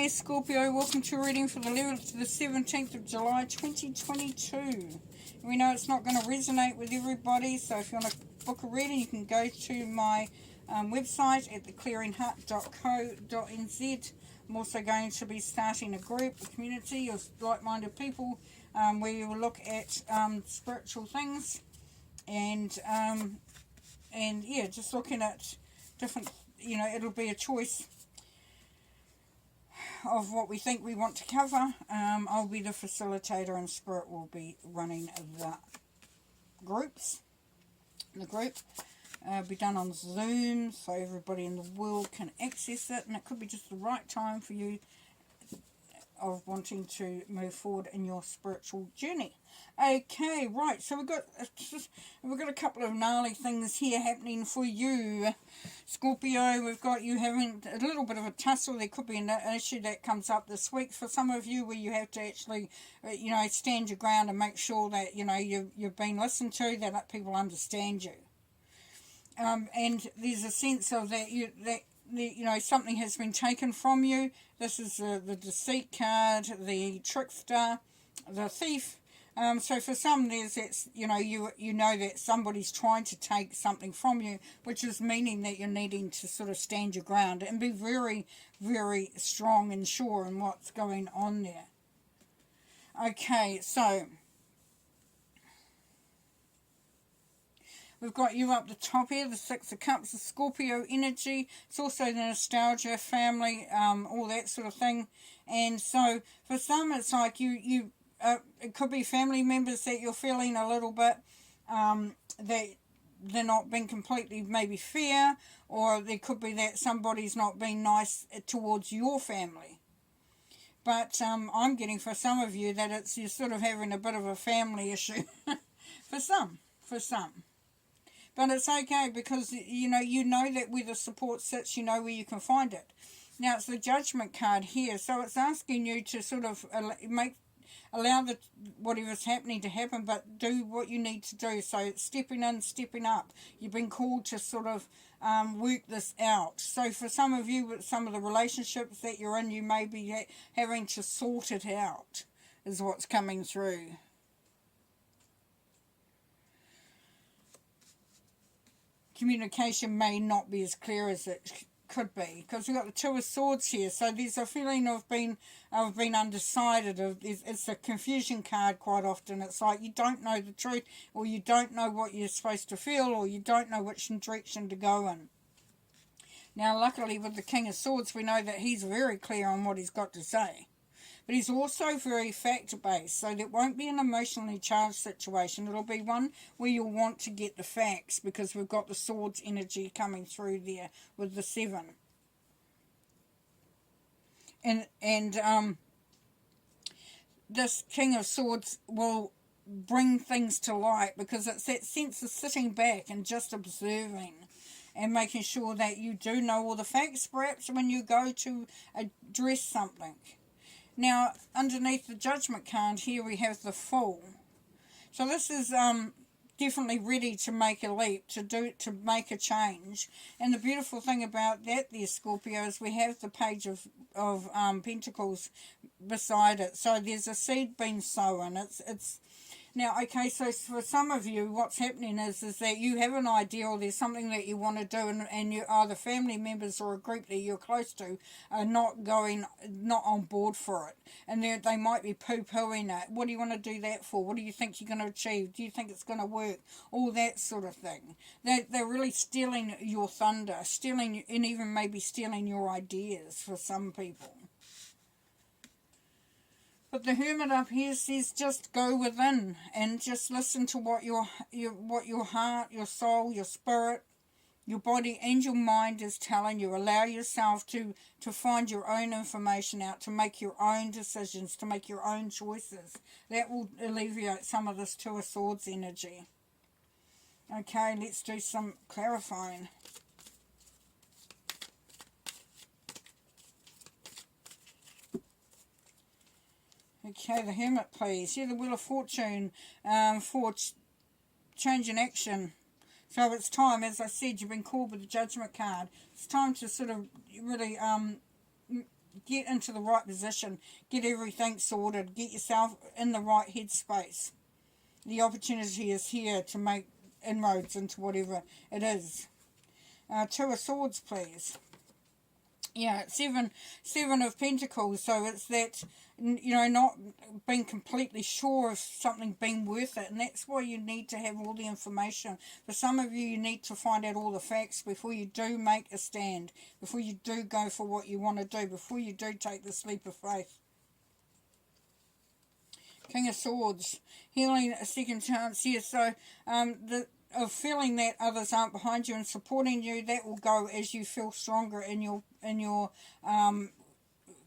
there, Scorpio. Welcome to a reading for the 11th to the 17th of July 2022. We know it's not going to resonate with everybody, so if you want to book a reading, you can go to my website at theclearingheart.co.nz. I'm also going to be starting a group, a community of like-minded people where you will look at spiritual things and yeah, just looking at different, it'll be a choice of what we think we want to cover. I'll be the facilitator and Spirit will be running the groups. The group will be done on Zoom so everybody in the world can access it, and it could be just the right time for you of wanting to move forward in your spiritual journey. Okay, right, so we've got a couple of gnarly things here happening for you, Scorpio. We've got you having a little bit of a tussle. There could be an issue that comes up this week for some of you where you have to actually, stand your ground and make sure that, you've been listened to, that people understand you. And there's a sense of that something has been taken from you. This is the deceit card, the trickster, the thief. So for some, there's that, you know that somebody's trying to take something from you, which is meaning that you're needing to sort of stand your ground and be very, very strong and sure in what's going on there. Okay, so we've got you up the top here, the Six of Cups, the Scorpio energy. It's also the nostalgia, family, all that sort of thing. And so for some, it's like it could be family members that you're feeling a little bit that they're not being completely maybe fair, or there could be that somebody's not being nice towards your family. But I'm getting for some of you that you're sort of having a bit of a family issue for some. But it's okay because, you know that where the support sits, you know where you can find it. Now, it's the Judgment card here, so it's asking you to sort of allow whatever's happening to happen, but do what you need to do. So it's stepping in, stepping up. You've been called to sort of work this out. So for some of you, with some of the relationships that you're in, you may be having to sort it out, is what's coming through. Communication may not be as clear as it could be, because we've got the Two of Swords here. So there's a feeling of being undecided. It's a confusion card quite often. It's like you don't know the truth, or you don't know what you're supposed to feel, or you don't know which direction to go in. Now, luckily with the King of Swords, we know that he's very clear on what he's got to say. But he's also very fact-based, so that won't be an emotionally charged situation. It'll be one where you'll want to get the facts, because we've got the Swords energy coming through there with the 7. And this King of Swords will bring things to light, because it's that sense of sitting back and just observing and making sure that you do know all the facts, perhaps, when you go to address something. Now, underneath the Judgment card here, we have the Fool. So this is definitely ready to make a leap, to make a change. And the beautiful thing about that there, Scorpio, is we have the Page of Pentacles beside it. So there's a seed being sown. It's now, okay, so for some of you, what's happening is that you have an idea, or there's something that you want to do, and you either family members or a group that you're close to are not on board for it. And they might be poo-pooing it. What do you want to do that for? What do you think you're going to achieve? Do you think it's going to work? All that sort of thing. They're really stealing your thunder, and even maybe stealing your ideas for some people. But the Hermit up here says just go within and just listen to what your heart, your soul, your spirit, your body and your mind is telling you. Allow yourself to find your own information out, to make your own decisions, to make your own choices. That will alleviate some of this Two of Swords energy. Okay, let's do some clarifying. Okay, the Hermit, please. Yeah, the Wheel of Fortune for change in action. So it's time, as I said, you've been called with the Judgment card. It's time to sort of really get into the right position, get everything sorted, get yourself in the right headspace. The opportunity is here to make inroads into whatever it is. Two of Swords, please. Yeah, seven of Pentacles. So it's that, you know, not being completely sure of something being worth it, and that's why you need to have all the information. For some of you, you need to find out all the facts before you do make a stand, before you do go for what you want to do, before you do take this leap of faith. King of Swords, healing, a second chance. Yes, so of feeling that others aren't behind you and supporting you, that will go as you feel stronger in your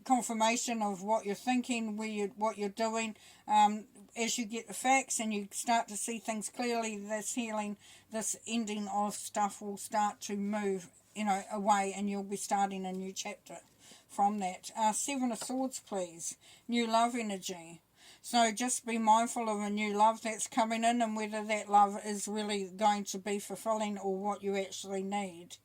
confirmation of what you're thinking, what you're doing. As you get the facts and you start to see things clearly, this healing, this ending of stuff will start to move, you know, away, and you'll be starting a new chapter from that. Seven of Swords, please. New love energy. So just be mindful of a new love that's coming in, and whether that love is really going to be fulfilling or what you actually need.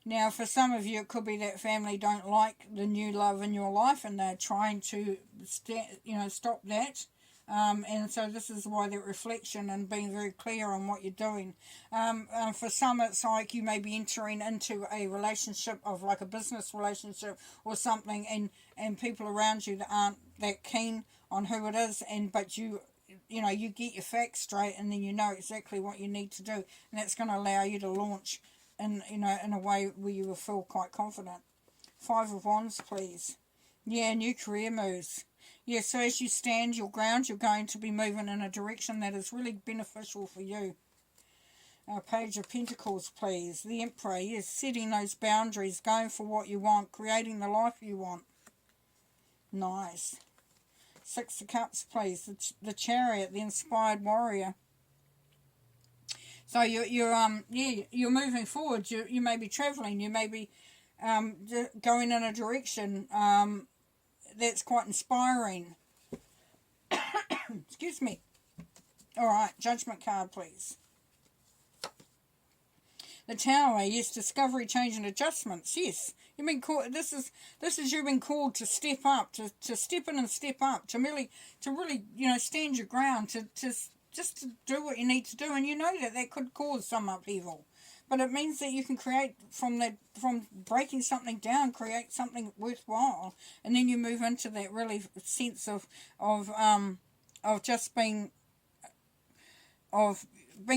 Now, for some of you, it could be that family don't like the new love in your life, and they're trying to, stop that. And so this is why that reflection and being very clear on what you're doing. For some, it's like you may be entering into a relationship of like a business relationship or something, and people around you that aren't that keen on who it is, but you get your facts straight, and then you know exactly what you need to do, and that's going to allow you to launch in a way where you will feel quite confident. Five of Wands, please. Yeah, new career moves. Yeah, so as you stand your ground, you're going to be moving in a direction that is really beneficial for you. Page of Pentacles, please. The Emperor, yes, setting those boundaries, going for what you want, creating the life you want. Nice. Six of Cups, please. The Chariot, the inspired warrior. So you're moving forward. You may be traveling. You may be going in a direction that's quite inspiring. Excuse me. All right, Judgment card, please. The Tower, yes, discovery, change, and adjustments. Yes, you've been called. This is you've been called to step up, to step in and step up, to really stand your ground, to just to do what you need to do, and you know that could cause some upheaval, but it means that you can create from breaking something down, create something worthwhile, and then you move into that really sense of just being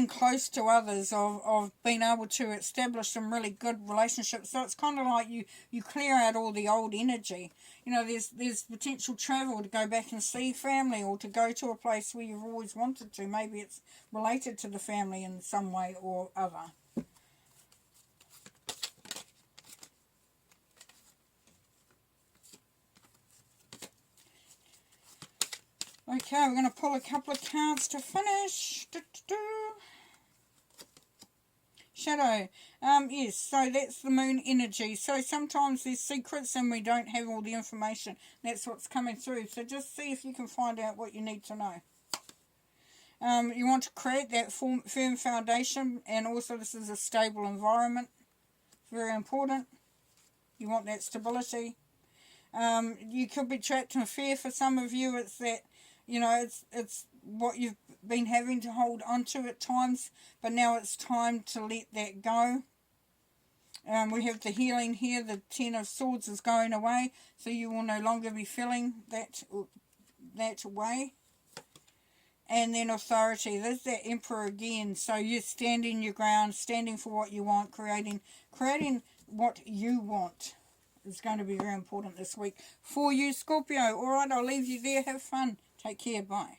close to others, of being able to establish some really good relationships. So it's kind of like you clear out all the old energy. You know, there's potential travel to go back and see family, or to go to a place where you've always wanted to. Maybe it's related to the family in some way or other. Okay, we're going to pull a couple of cards to finish. Shadow. Yes, so that's the moon energy. So sometimes there's secrets and we don't have all the information. That's what's coming through. So just see if you can find out what you need to know. You want to create that firm foundation, and also this is a stable environment. Very important. You want that stability. You could be trapped in fear. For some of you, it's that, it's what you've been having to hold on to at times, but now it's time to let that go. We have the healing here. The Ten of Swords is going away, so you will no longer be feeling that way. And then authority. There's that Emperor again. So you're standing your ground, standing for what you want, creating what you want. Is going to be very important this week for you, Scorpio. All right, I'll leave you there. Have fun. Take care. Bye.